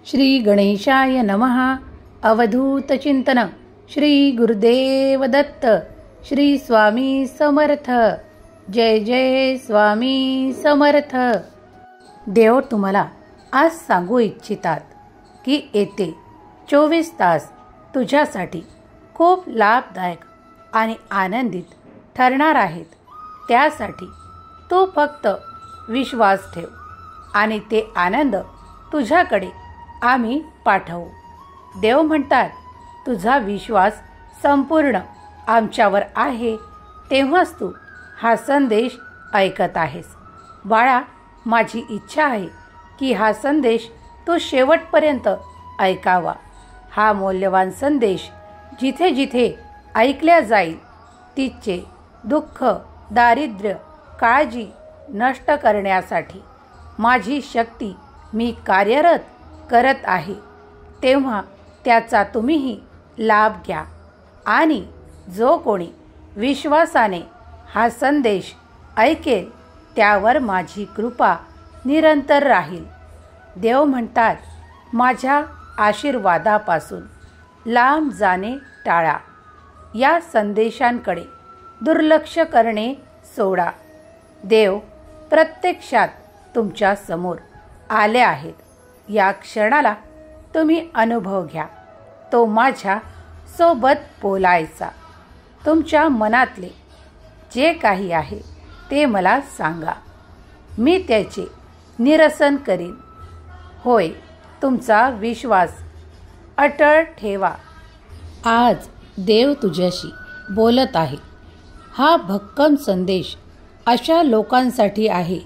श्री गणेशाय नमः. अवधूत चिंतन. श्री गुरुदेव दत्त. श्री स्वामी समर्थ. जय जय स्वामी समर्थ. देव तुम्हाला आज सांगू इच्छितात की येते 24 तास तुझ्यासाठी खूप लाभदायक आणि आनंदित ठरणार आहेत. त्यासाठी तू फक्त विश्वास ठेव आणि ते आनंद तुझ्याकडे आम्ही पाठवू. देव म्हणतात, तुझा विश्वास संपूर्ण आमच्यावर आहे तेव्हाच तू हा संदेश ऐकत आहेस. बाळा, माझी इच्छा आहे की हा संदेश तू शेवटपर्यंत ऐकावा. हा मौल्यवान संदेश जिथे जिथे ऐकल्या जाईल तिचे दुःख, दारिद्र्य, काळजी नष्ट करण्यासाठी माझी शक्ती मी कार्यरत करत आहे. तेव्हा त्याचा तुम्हीही लाभ घ्या आणि जो कोणी विश्वासाने हा संदेश ऐकेल त्यावर माझी कृपा निरंतर राहील. देव म्हणतात, माझ्या आशीर्वादापासून लांब जाणे टाळा. या संदेशांकडे दुर्लक्ष करणे सोडा. देव प्रत्यक्षात तुमच्या समोर आले आहेत. या क्षणाला तुम्ही अनुभव घ्या. तो माझ्या सोबत बोलायचा. तुमच्या मनातले जे काही आहे ते मला सांगा, मी त्याचे निरसन करीन. होय, तुमचा विश्वास अटळ ठेवा. आज देव तुझ्याशी बोलत आहे. हा भक्कम संदेश अशा लोकांसाठी आहे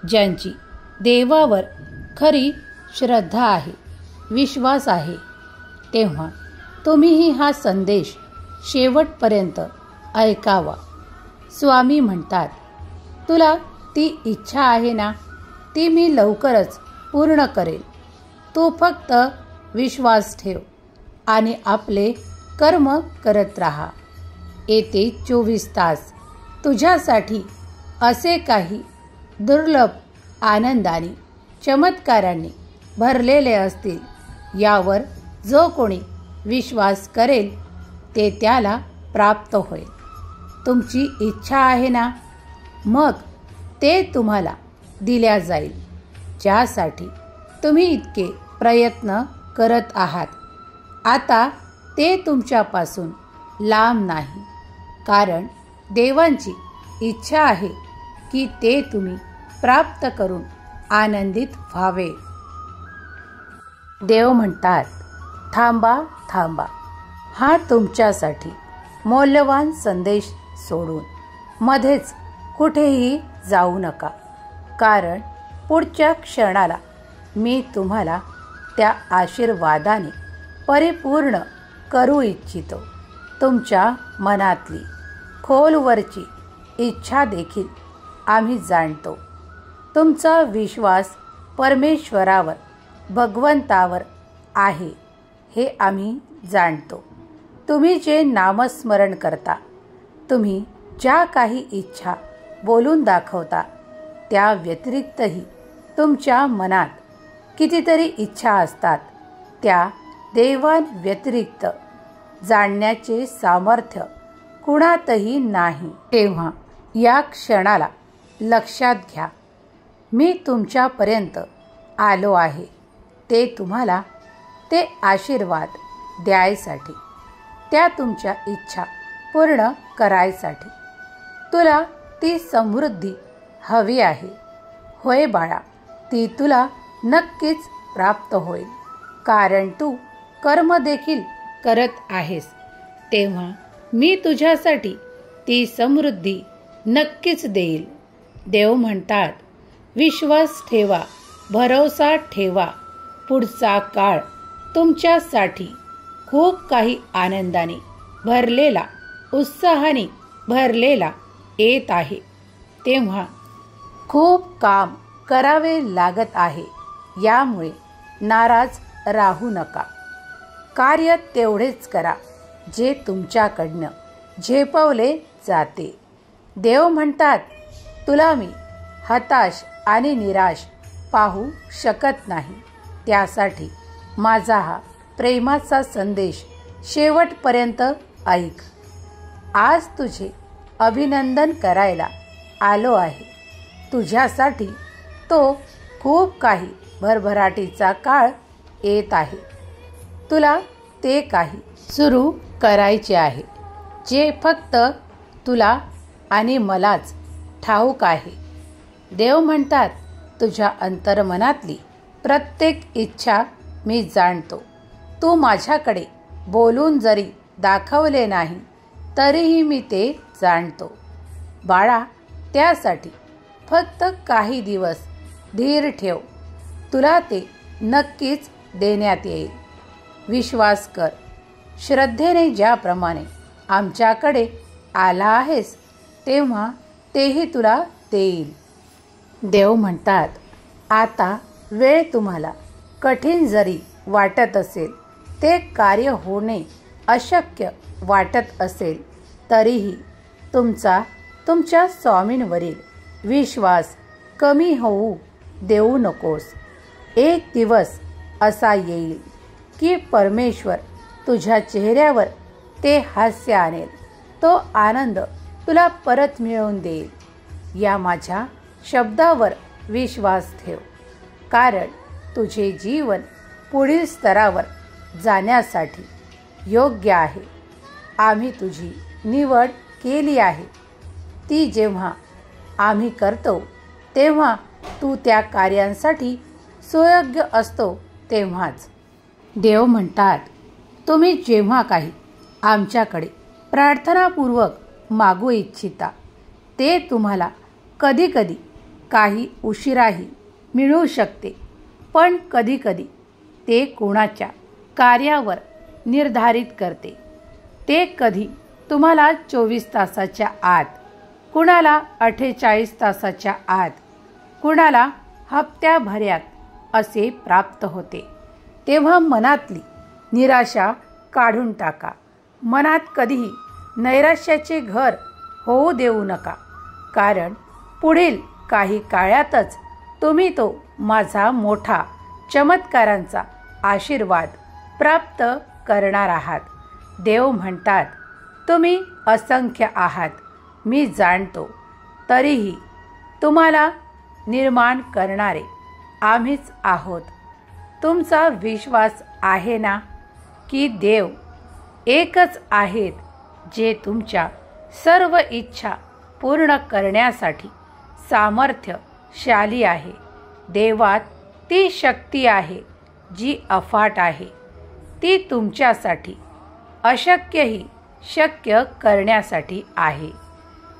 ज्यांची देवावर खरी श्रद्धा आहे, विश्वास आहे. तेव्हा तुम्हीही हा संदेश शेवटपर्यंत ऐकावा. स्वामी म्हणतात, तुला ती इच्छा आहे ना, ती मी लवकरच पूर्ण करेल. तू फक्त विश्वास ठेव आणि आपले कर्म करत राहा. येते 24 तास तुझ्यासाठी असे काही दुर्लभ आनंदाने, चमत्कारांनी भरलेले असतील. यावर जो कोणी विश्वास करेल ते त्याला प्राप्त होईल. तुमची इच्छा आहे ना, मग ते तुम्हाला दिल्या जाईल. ज्यासाठी तुम्ही इतके प्रयत्न करत आहात. आता ते तुमच्यापासून लांब नाही, कारण देवांची इच्छा आहे की ते तुम्ही प्राप्त करून आनंदित व्हावे. देव म्हणतात, थांबा थांबा. हा तुमच्यासाठी मौल्यवान संदेश सोडून मध्येच कुठेही जाऊ नका, कारण पुढच्या क्षणाला मी तुम्हाला त्या आशीर्वादाने परिपूर्ण करू इच्छितो. तुमच्या मनातली खोलवरची इच्छा देखील आम्ही जाणतो. तुमचा विश्वास परमेश्वरावर, भगवंतावर आहे हे आम्ही जाणतो. तुम्ही जे नामस्मरण करता, तुम्ही ज्या काही इच्छा बोलून दाखवता, त्या व्यतिरिक्तही तुमच्या मनात कितीतरी इच्छा असतात. त्या देवांव्यतिरिक्त जाणण्याचे सामर्थ्य कुणातही नाही. तेव्हा या क्षणाला लक्षात घ्या, मी तुमच्यापर्यंत आलो आहे. ते तुम्हाला ते आशीर्वाद द्यायसाठी, त्या तुमच्या इच्छा पूर्ण करायसाठी. तुला ती समृद्धी हवी आहे. होय बाळा, ती तुला नक्कीच प्राप्त होईल, कारण तू कर्म देखील करत आहेस. तेव्हा मी तुझ्यासाठी ती समृद्धी नक्कीच देईल. देव म्हणतात, विश्वास ठेवा, भरोसा ठेवा. पुढचा काळ तुमच्यासाठी खूप काही आनंदाने भरलेला, उत्साहाने भरलेला येत आहे. तेव्हा खूप काम करावे लागत आहे. यामुळे नाराज राहू नका. कार्य तेवढेच करा जे तुमच्याकडनं झेपवले जाते. देव म्हणतात, तुला मी हताश आणि निराश पाहू शकत नाही. त्यासाठी माझा हा प्रेमाचा संदेश शेवटपर्यंत ऐक. आज तुझे अभिनंदन करायला आलो आहे. तुझ्यासाठी तो खूप काही भरभराटीचा काळ येत आहे. तुला ते काही सुरू करायचे आहे जे फक्त तुला आणि मलाच ठाऊक आहे. देव म्हणतात, तुझ्या अंतर्मनातली प्रत्येक इच्छा मी जाणतो. तू माझ्याकडे बोलून जरी दाखवले नाही तरीही मी ते जाणतो. बाळा, त्यासाठी फक्त काही दिवस धीर ठेव. तुला ते नक्कीच देण्यात येईल. विश्वास कर. श्रद्धेने ज्याप्रमाणे आमच्याकडे आला आहेस तेव्हा तेही तुला देईल. देव म्हणतात, आता वेळ तुम्हाला कठीण जरी वाटत असेल, ते कार्य होणे अशक्य वाटत असेल तरीही तुमच्या स्वामींवरील विश्वास कमी होऊ देऊ नकोस. एक दिवस असा येईल की परमेश्वर तुझ्या चेहऱ्यावर ते हास्य आणेल. तो आनंद तुला परत मिळवून देईल. या माझ्या शब्दावर विश्वास ठेव, कारण तुझे जीवन पुढील स्तरावर जाण्यासाठी योग्य आहे. आम्ही तुझी निवड केली आहे. ती जेव्हा आम्ही करतो तेव्हा तू त्या कार्यांसाठी सुयोग्य असतो तेव्हाच. देव म्हणतात, तुम्ही जेव्हा काही आमच्याकडे प्रार्थनापूर्वक मागू इच्छिता ते तुम्हाला कधीकधी काही उशिराही मिळू शकते, पण कधीकधी ते कोणाच्या कार्यावर निर्धारित करते. ते कधी तुम्हाला 24 तासाच्या आत, कुणाला 48 तासाच्या आत, कुणाला हप्त्याभरात असे प्राप्त होते. तेव्हा मनातली निराशा काढून टाका. मनात कधीही नैराश्याचे घर होऊ देऊ नका, कारण पुढील काही काळातच तुम्ही तो माझा मोठा चमत्कारांचा आशीर्वाद प्राप्त करणार आहात. देव म्हणतात, तुम्ही असंख्य आहात मी जाणतो, तरीही तुम्हाला निर्माण करणारे आम्हीच आहोत. तुमचा विश्वास आहे ना की देव एकच आहेत जे तुमच्या सर्व इच्छा पूर्ण करण्यासाठी सामर्थ्यशाली आहे. देवात ती शक्ती आहे जी अफाट आहे. ती तुमच्यासाठी अशक्यही शक्य करण्यासाठी आहे.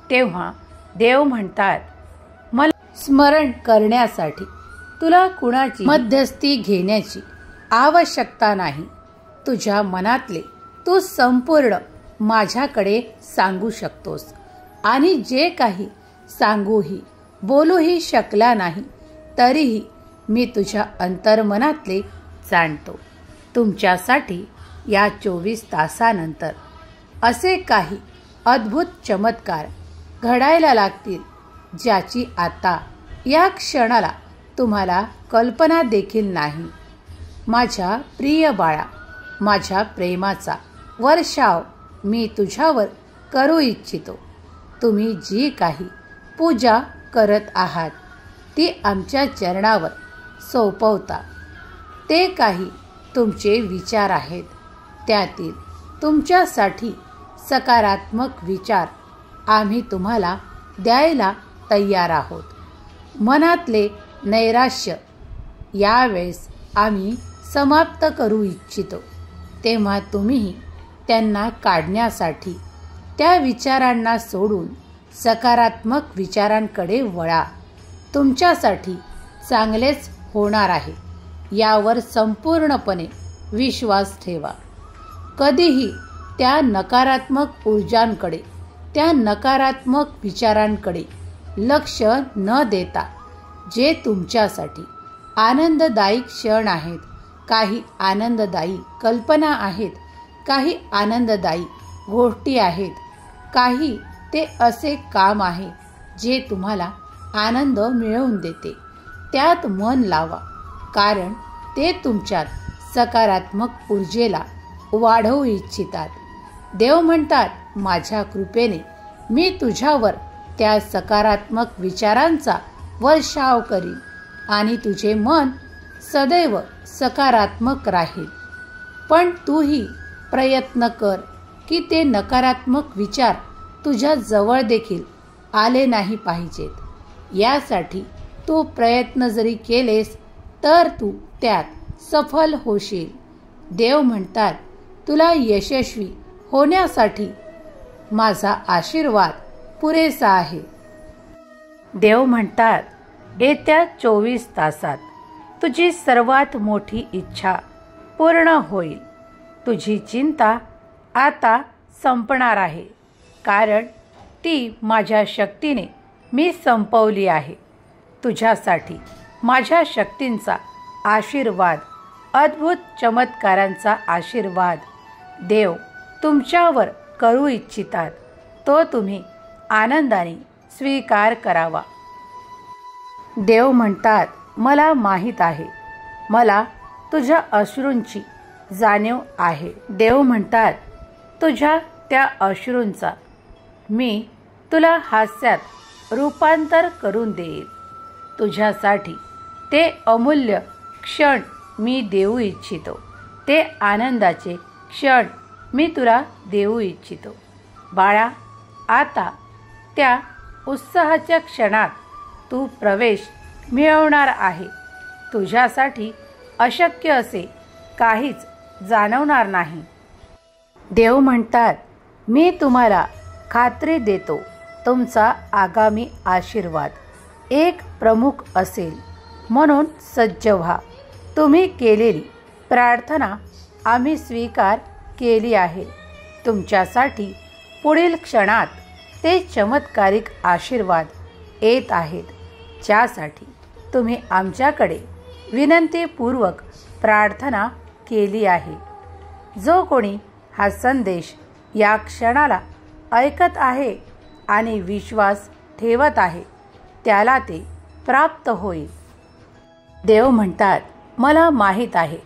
तेव्हा देव म्हणतात, मला स्मरण करण्यासाठी तुला कुणाची मध्यस्थी घेण्याची आवश्यकता नाही. तुझ्या मनातले तू संपूर्ण माझ्याकडे सांगू शकतोस, आणि जे काही सांगूही बोलूही शकला नाही तरीही मी तुझ्या अंतर्मनातले जाणतो. तुमच्यासाठी या 24 तासानंतर असे काही अद्भुत चमत्कार घडायला लागतील ज्याची आता या क्षणाला तुम्हाला कल्पना देखील नाही. माझ्या प्रिय बाळा, माझ्या प्रेमाचा वर्षाव मी तुझ्यावर करू इच्छितो. तुम्ही जी काही पूजा करत आहात ती आमच्या चरणावर सोपवता. ते काही तुमचे विचार आहेत, त्यातील तुमच्यासाठी सकारात्मक विचार आम्ही तुम्हाला द्यायला तयार आहोत. मनातले नैराश्य यावेळेस आम्ही समाप्त करू इच्छितो. तेव्हा तुम्हीही त्यांना काढण्यासाठी त्या विचारांना सोडून सकारात्मक विचारांकडे वळा. तुमच्यासाठी चांगलेच होणार आहे यावर संपूर्णपणे विश्वास ठेवा. कधीही त्या नकारात्मक ऊर्जांकडे, त्या नकारात्मक विचारांकडे लक्ष न देता जे तुमच्यासाठी आनंददायी क्षण आहेत, काही आनंददायी कल्पना आहेत, काही आनंददायी गोष्टी आहेत, काही ते असे काम आहे जे तुम्हाला आनंद मिळवून देते, त्यात मन लावा, कारण ते तुमच्यात सकारात्मक ऊर्जेला वाढवू इच्छितात. देव म्हणतात, माझ्या कृपेने मी तुझ्यावर त्या सकारात्मक विचारांचा वर्षाव करीन आणि तुझे मन सदैव सकारात्मक राहील. पण तूही प्रयत्न कर की ते नकारात्मक विचार तुझ्या जवळ देखील आले नाही पाहिजेत. यासाठी तू प्रयत्न जरी केलेस तर तू त्यात सफल होशील. देव म्हणतात, तुला यशस्वी होण्यासाठी माझा आशीर्वाद पुरेसा आहे. देव म्हणतात, येत्या 24 तासात तुझी सर्वात मोठी इच्छा पूर्ण होईल. तुझी चिंता आता संपणार आहे, कारण ती माझ्या शक्तीने मी संपवली आहे. तुझ्यासाठी माझ्या शक्तींचा आशीर्वाद, अद्भुत चमत्कारांचा आशीर्वाद देव तुमच्यावर करू इच्छितात. तो तुम्ही आनंदाने स्वीकार करावा. देव म्हणतात, मला माहीत आहे, मला तुझ्या अश्रूंची जाणीव आहे. देव म्हणतात, तुझ्या त्या अश्रूंचा मी तुला हास्यात रूपांतर करून देईल. तुझ्यासाठी ते अमूल्य क्षण मी देऊ इच्छितो. ते आनंदाचे क्षण मी तुला देऊ इच्छितो. बाळा, आता त्या उत्साहाच्या क्षणात तू प्रवेश मिळवणार आहे. तुझ्यासाठी अशक्य असे काहीच जाणवणार नाही. देव म्हणतात, मी तुम्हाला खात्री देतो, तुमचा आगामी आशीर्वाद एक प्रमुख असेल. म्हणून सज्ज व्हा. तुम्ही केलेली प्रार्थना आम्ही स्वीकार केली आहे. तुमच्यासाठी पुढील क्षणात ते चमत्कारिक आशीर्वाद येत आहेत, ज्यासाठी तुम्ही आमच्याकडे विनंतीपूर्वक प्रार्थना केली आहे. जो कोणी हा संदेश या क्षणाला ऐकत आहे आणि विश्वास ठेवत आहे, त्याला ते प्राप्त होईल. देव म्हणतात, मला माहीत आहे,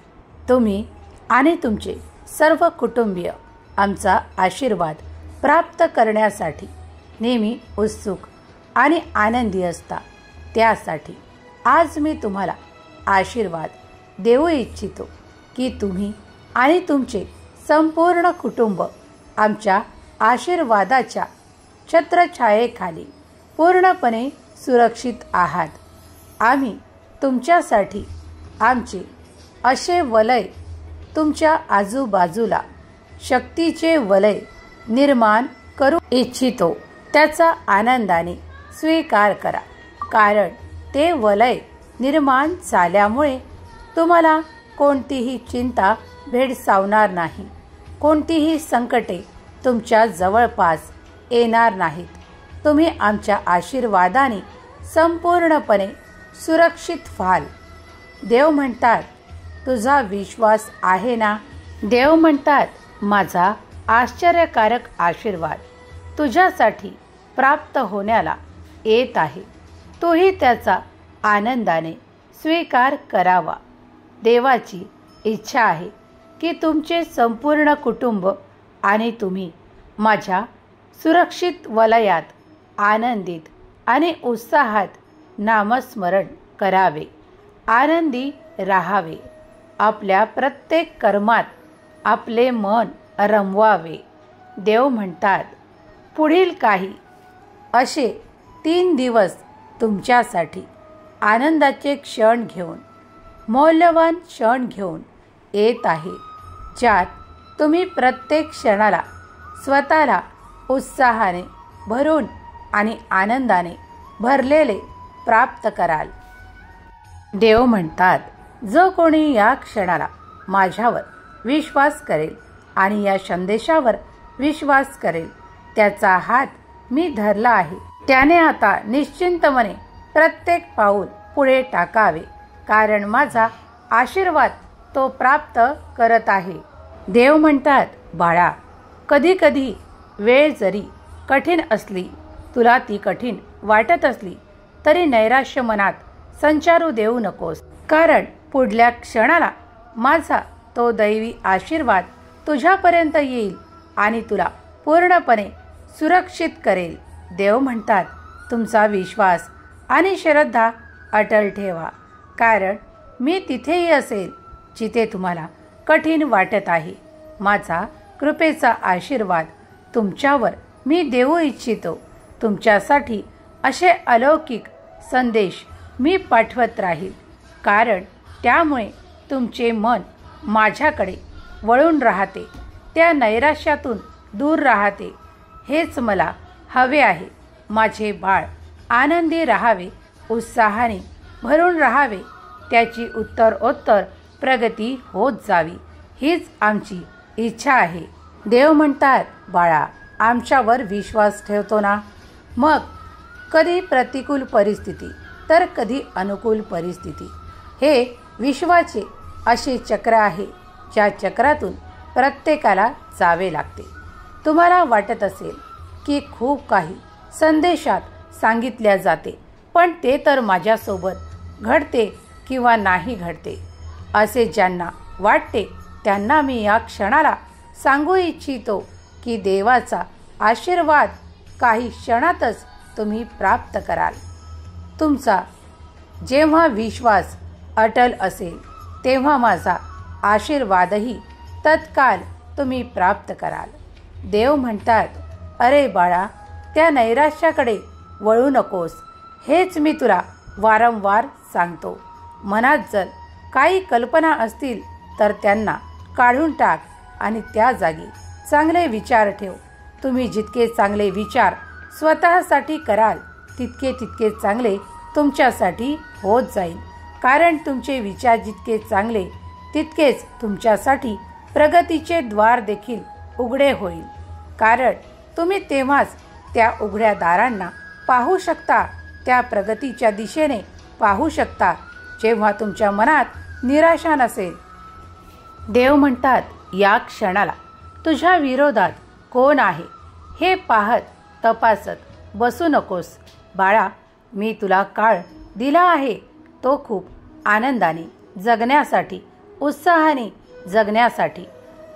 तुम्ही आणि तुमचे सर्व कुटुंबीय आमचा आशीर्वाद प्राप्त करण्यासाठी नेहमी उत्सुक आणि आनंदी असता. त्यासाठी आज मी तुम्हाला आशीर्वाद देऊ इच्छितो की तुम्ही आणि तुमचे संपूर्ण कुटुंब आमच्या आशीर्वादाच्या छत्रछायेखाली पूर्णपणे सुरक्षित आहात. आम्ही तुमच्यासाठी आमचे असे वलय, तुमच्या आजूबाजूला शक्तीचे वलय निर्माण करू इच्छितो. त्याचा आनंदाने स्वीकार करा, कारण ते वलय निर्माण झाल्यामुळे तुम्हाला कोणतीही चिंता भेडसावणार नाही. कोणतीही संकटे तुमच्या जवळपास येणार नाहीत. तुम्ही आमच्या आशीर्वादाने संपूर्णपणे सुरक्षित व्हाल. देव म्हणतात, तुझा विश्वास आहे ना? देव म्हणतात, माझा आश्चर्यकारक आशीर्वाद तुझ्यासाठी प्राप्त होण्याला येत आहे. तूही त्याचा आनंदाने स्वीकार करावा. देवाची इच्छा आहे की तुमचे संपूर्ण कुटुंब आणि तुम्ही माझ्या सुरक्षित वलयात आनंदित आणि उत्साहात नामस्मरण करावे, आनंदी राहावे. आपल्या प्रत्येक कर्मात आपले मन रमवावे. देव म्हणतात, पुढील काही असे 3 दिवस तुमच्यासाठी आनंदाचे क्षण घेऊन, मौल्यवान क्षण घेऊन येत आहे, ज्यात तुम्ही प्रत्येक क्षणाला स्वतःला उत्साहाने भरून आणि आनंदाने भरलेले प्राप्त कराल. देव म्हणतात, जो कोणी या क्षणाला माझ्यावर विश्वास करेल आणि या संदेशावर विश्वास करेल, त्याचा हात मी धरला आहे. त्याने आता निश्चिंतपणे प्रत्येक पाऊल पुढे टाकावे, कारण माझा आशीर्वाद तो प्राप्त करत आहे. देव म्हणतात, बाळा, कधी कधी वेळ जरी कठीण असली, तुला ती कठीण वाटत असली तरी नैराश्य मनात संचारू देऊ नकोस, कारण पुढल्या क्षणाला माझा तो दैवी आशीर्वाद तुझ्यापर्यंत येईल आणि तुला पूर्णपणे सुरक्षित करेल. देव म्हणतात, तुमचा विश्वास आणि श्रद्धा अटल ठेवा, कारण मी तिथेही असेल जिथे तुम्हाला कठीण वाटत आहे. माझा कृपेचा आशीर्वाद तुमच्यावर मी देऊ इच्छितो. तुमच्यासाठी असे अलौकिक संदेश मी पाठवत राहील, कारण त्यामुळे तुमचे मन माझ्याकडे वळून राहते, त्या नैराश्यातून दूर राहते. हेच मला हवे आहे. माझे बाळ आनंदी राहावे, उत्साहाने भरून राहावे, त्याची उत्तरोत्तर प्रगती होत जावी, हीच आमची इच्छा आहे. देव म्हणतात, बाळा, आमच्यावर विश्वास ठेवतो ना? मग कधी प्रतिकूल परिस्थिती तर कधी अनुकूल परिस्थिती. हे विश्वाचे असे चक्र आहे, ज्या चक्रातून प्रत्येकाला जावे लागते. तुम्हाला वाटत असेल की खूप काही संदेशात सांगितल्या जाते, पण ते तर माझ्यासोबत घडते किंवा नाही घडते, असे ज्यांना वाटते त्यांना मी या क्षणाला सांगू इच्छितो की देवाचा आशीर्वाद काही क्षणातच तुम्ही प्राप्त कराल. तुमचा जेव्हा विश्वास अटल असेल तेव्हा माझा आशीर्वादही तत्काळ तुम्ही प्राप्त कराल. देव म्हणतात, अरे बाळा, त्या नैराश्याकडे वळू नकोस. हेच मी तुला वारंवार सांगतो. मनात जर काही कल्पना असतील तर त्यांना काढून टाक आणि त्या जागी चांगले विचार ठेव. तुम्ही जितके चांगले विचार स्वतःसाठी कराल तितके चांगले तुमच्यासाठी होत जाईल, कारण तुमचे विचार जितके चांगले तितकेच तुमच्यासाठी प्रगतीचे द्वार देखील उघडे होईल, कारण तुम्ही तेव्हाच त्या उघड्या दारांना पाहू शकता, त्या प्रगतीच्या दिशेने पाहू शकता, जेव्हा तुमच्या मनात निराशा नसेल. देव म्हणतात, या क्षणाला तुझ्या विरोधात कोण आहे हे पाहत तपासत बसू नकोस. बाळा, मी तुला काळ दिला आहे, तो खूप आनंदाने जगण्यासाठी, उत्साहाने जगण्यासाठी,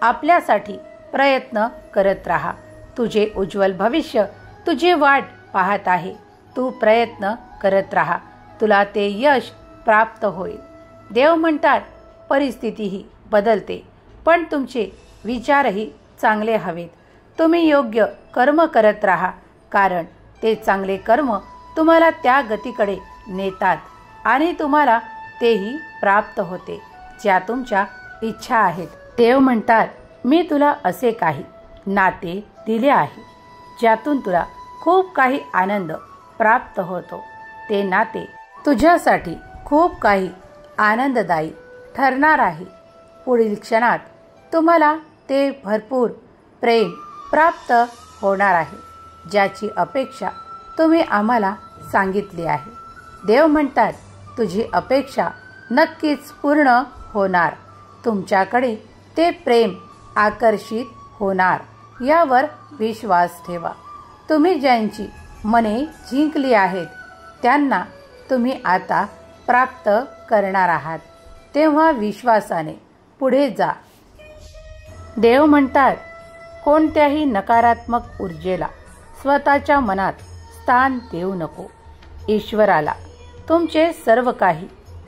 आपल्यासाठी प्रयत्न करत राहा. तुझे उज्ज्वल भविष्य तुझी वाट पाहत आहे. तू प्रयत्न करत राहा, तुला ते यश प्राप्त होईल. देव म्हणतात, परिस्थितीही बदलते, पण तुमचे विचारही चांगले हवेत. तुम्ही योग्य कर्म करत राहा, कारण ते चांगले कर्म तुम्हाला त्या गतीकडे नेतात आणि तुम्हाला तेही प्राप्त होते ज्या तुमच्या इच्छा आहेत. देव म्हणतात, मी तुला असे काही नाते दिले आहे ज्यातून तुला खूप काही आनंद प्राप्त होतो. ते नाते तुझ्यासाठी खूप काही आनंददायी ठरणार आहे. पुढील क्षणात तुम्हाला ते भरपूर प्रेम प्राप्त होणार आहे, ज्याची अपेक्षा तुम्ही आम्हाला सांगितली आहे. देव म्हणतात, तुझी अपेक्षा नक्कीच पूर्ण होणार. तुमच्याकडे ते प्रेम आकर्षित होणार, यावर विश्वास ठेवा. तुम्ही ज्यांची मने जिंकली आहेत त्यांना तुम्ही आता प्राप्त करणार आहात, तेव्हा विश्वासाने पुढे जा. देव म्हणतात, कोणत्याही नकारात्मक ऊर्जेला स्वतःच्या मनात स्थान देऊ नको. ईश्वराला तुमचे सर्व काही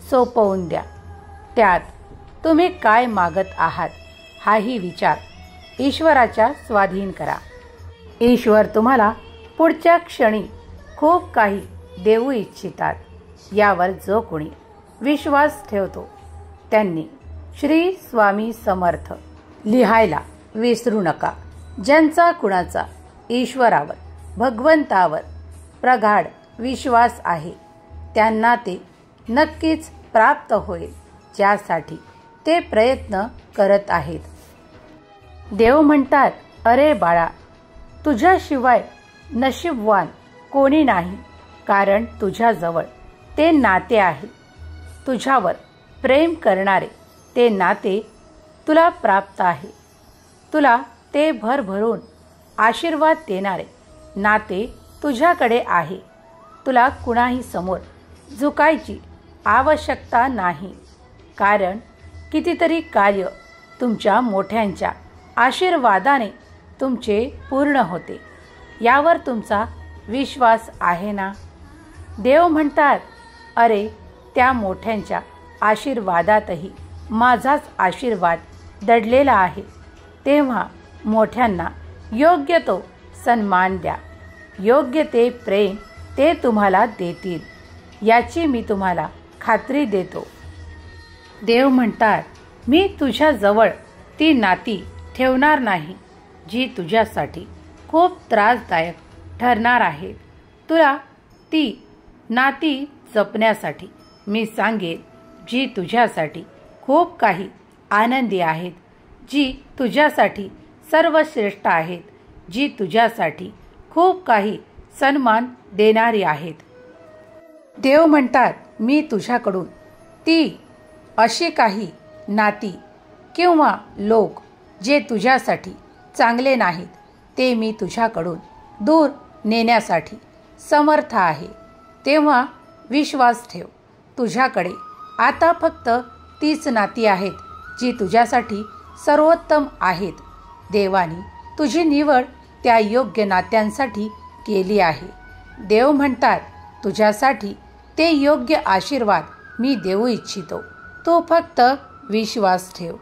सोपवून द्या. त्यात तुम्ही काय मागत आहात हाही विचार ईश्वराच्या स्वाधीन करा. ईश्वर तुम्हाला पुढच्या क्षणी खूप काही देऊ इच्छितात. यावर जो कोणी विश्वास ठेवतो त्यांनी श्री स्वामी समर्थ लिहायला विसरू नका. ज्यांचा कुणाचा ईश्वरावर, भगवंतावर प्रगाढ विश्वास आहे त्यांना ते नक्कीच प्राप्त होईल, ज्यासाठी ते प्रयत्न करत आहेत. देव म्हणतात, अरे बाळा, तुझ्याशिवाय नशीबवान कोणी नाही, कारण तुझ्याजवळ ते नाते आहे. तुझ्यावर प्रेम करणारे ते नाते तुला प्राप्त आहे. तुला ते भरभरून आशीर्वाद देणारे नाते तुझ्याकडे आहे. तुला कुणाही समोर झुकायची आवश्यकता नाही, कारण कितीतरी कार्य तुमच्या मोठ्यांच्या आशीर्वादाने तुमचे पूर्ण होते. यावर तुमचा विश्वास आहे ना? देव म्हणतात, अरे त्या मोठ्यांच्या आशीर्वादातही माझाच आशीर्वाद दडलेला आहे. तेव्हा मोठ्यांना योग्य तो सन्मान द्या. योग्य ते प्रेम ते तुम्हाला देतील, याची मी तुम्हाला खात्री देतो. देव म्हणतात, मी तुझ्याजवळ ती नाती ठेवणार नाही जी तुझ्यासाठी खूप त्रासदायक ठरणार आहेत. तुला ती नाती जपण्यासाठी मी सांगेन जी तुझ्यासाठी खूप काही आनंदी आहेत, जी तुझ्यासाठी सर्वश्रेष्ठ आहेत, जी तुझ्यासाठी खूप काही सन्मान देणारी आहेत. देव म्हणतात, मी तुझ्याकडून ती अशी काही नाती किंवा लोक जे तुझ्यासाठी चांगले नाहीत ते मी तुझ्याकडून दूर नेण्यासाठी समर्थ आहे. तेव्हा विश्वास ठेव. तुझ्याकडे आता फक्त तीच नाती आहेत जी तुझ्यासाठी सर्वोत्तम आहेत. देवाने तुझी निवड त्या योग्य नात्यांसाठी केली आहे. देव म्हणतात, तुझ्यासाठी ते योग्य आशीर्वाद मी देऊ इच्छितो. तू फक्त विश्वास ठेव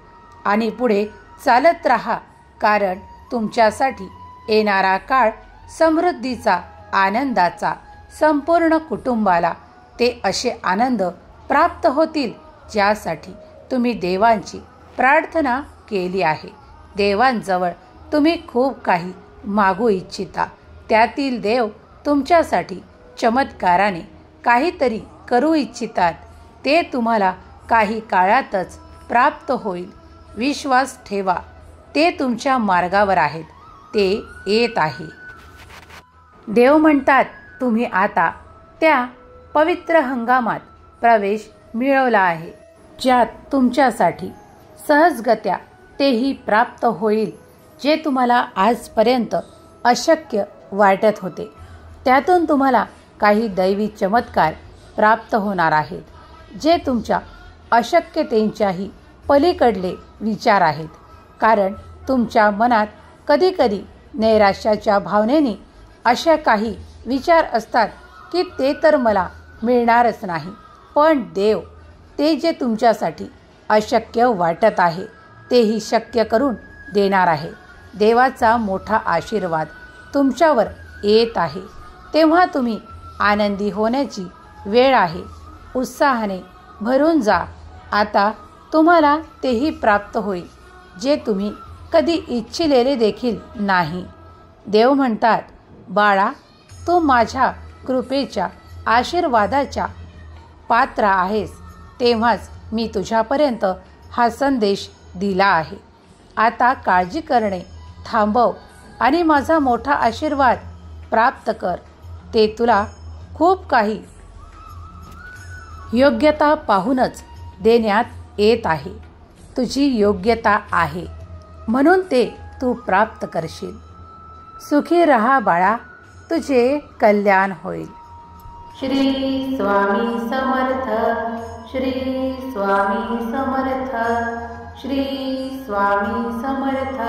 आणि पुढे चालत राहा, कारण तुमच्यासाठी येणारा काळ समृद्धीचा, आनंदाचा, संपूर्ण कुटुंबाला ते असे आनंद प्राप्त होतील ज्यासाठी तुम्ही देवांची प्रार्थना केली आहे. देवांजवळ तुम्ही खूप काही मागू इच्छिता. त्यातील देव तुमच्यासाठी चमत्काराने काहीतरी करू इच्छितात. ते तुम्हाला काही काळातच प्राप्त होईल. विश्वास ठेवा. ते तुमच्या मार्गावर आहेत. ते येत आहे. देव म्हणतात, तुम्ही आता त्या पवित्र हंगामात प्रवेश मिळवला आहे, ज्यात तुमच्यासाठी सहजगत्या तेही प्राप्त होईल जे तुम्हाला आजपर्यंत अशक्य वाटत होते. त्यातून तुम्हाला काही दैवी चमत्कार प्राप्त होणार आहेत, जे तुमच्या अशक्यतेच्याही पलीकडले विचार आहेत. कारण तुमच्या मनात कधीकधी नैराश्याच्या भावनेने अशा काही विचार असतात की ते तर मला मिळणारच नाही. पण देव ते जे तुमच्यासाठी अशक्य वाटत आहे तेही शक्य करून देणार आहे. देवाचा मोठा आशीर्वाद तुमच्यावर येत आहे. तेव्हा तुम्ही आनंदी होण्याची वेळ आहे. उत्साहाने भरून जा. आता तुम्हाला तेही प्राप्त होईल जे तुम्ही कधी इच्छिलेले देखील नाही. देव म्हणतात, बाळा, तू माझ्या कृपेच्या आशीर्वादाच्या पात्र आहेस. तेव्हाच मी तुझ्यापर्यंत हा संदेश दिला आहे. आता काळजी करणे थांबव आणि माझा मोठा आशीर्वाद प्राप्त कर. ते तुला खूप काही योग्यता पाहूनच देण्यात येत आहे. तुझी योग्यता आहे म्हणून ते तू प्राप्त करशील. सुखी रहा बाळा, तुझे कल्याण होईल. श्री स्वामी समर्थ. श्री स्वामी समर्थ. श्री स्वामी समर्थ.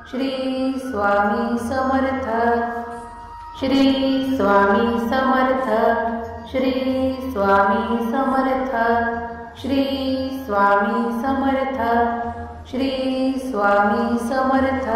श्री स्वामी समर्थ. श्री स्वामी समर्थ. श्री स्वामी समर्थ. श्री स्वामी समर्थ. श्री स्वामी समर्थ.